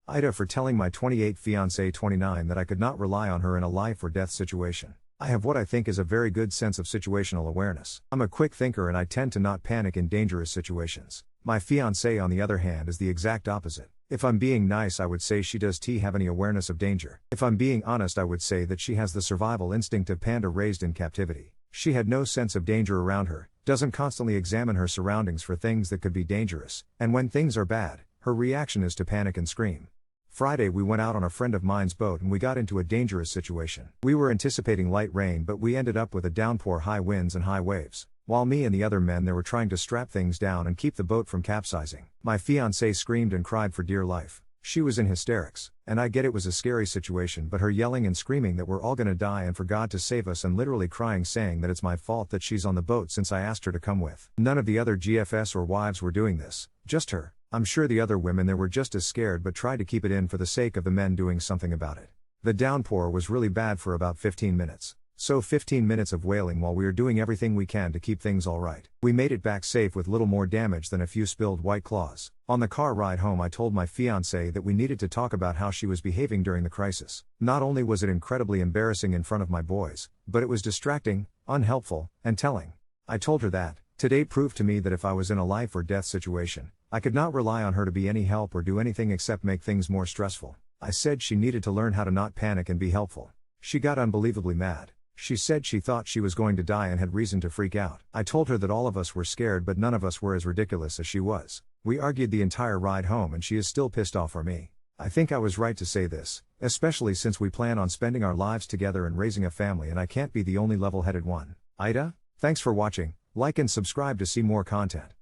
AITA for telling my 28 fiancée 29 that I could not rely on her in a life or death situation. I have what I think is a very good sense of situational awareness. I'm a quick thinker and I tend to not panic in dangerous situations. My fiancée on the other hand is the exact opposite. If I'm being nice I would say she does have any awareness of danger. If I'm being honest I would say that she has the survival instinct of panda raised in captivity. She had no sense of danger around her, doesn't constantly examine her surroundings for things that could be dangerous, and when things are bad, her reaction is to panic and scream. Friday we went out on a friend of mine's boat and we got into a dangerous situation. We were anticipating light rain but we ended up with a downpour, high winds and high waves. While me and the other men there were trying to strap things down and keep the boat from capsizing. My fiancée screamed and cried for dear life. She was in hysterics, and I get it was a scary situation but her yelling and screaming that we're all gonna die and for God to save us and literally crying saying that it's my fault that she's on the boat since I asked her to come with. None of the other GFS or wives were doing this, just her. I'm sure the other women there were just as scared but tried to keep it in for the sake of the men doing something about it. The downpour was really bad for about 15 minutes. So 15 minutes of wailing while we are doing everything we can to keep things alright. We made it back safe with little more damage than a few spilled White Claws. On the car ride home I told my fiancée that we needed to talk about how she was behaving during the crisis. Not only was it incredibly embarrassing in front of my boys, but it was distracting, unhelpful, and telling. I told her that, today proved to me that if I was in a life or death situation, I could not rely on her to be any help or do anything except make things more stressful. I said she needed to learn how to not panic and be helpful. She got unbelievably mad. She said she thought she was going to die and had reason to freak out. I told her that all of us were scared but none of us were as ridiculous as she was. We argued the entire ride home and she is still pissed off for me. I think I was right to say this, especially since we plan on spending our lives together and raising a family and I can't be the only level-headed one. AITA? Thanks for watching, like and subscribe to see more content.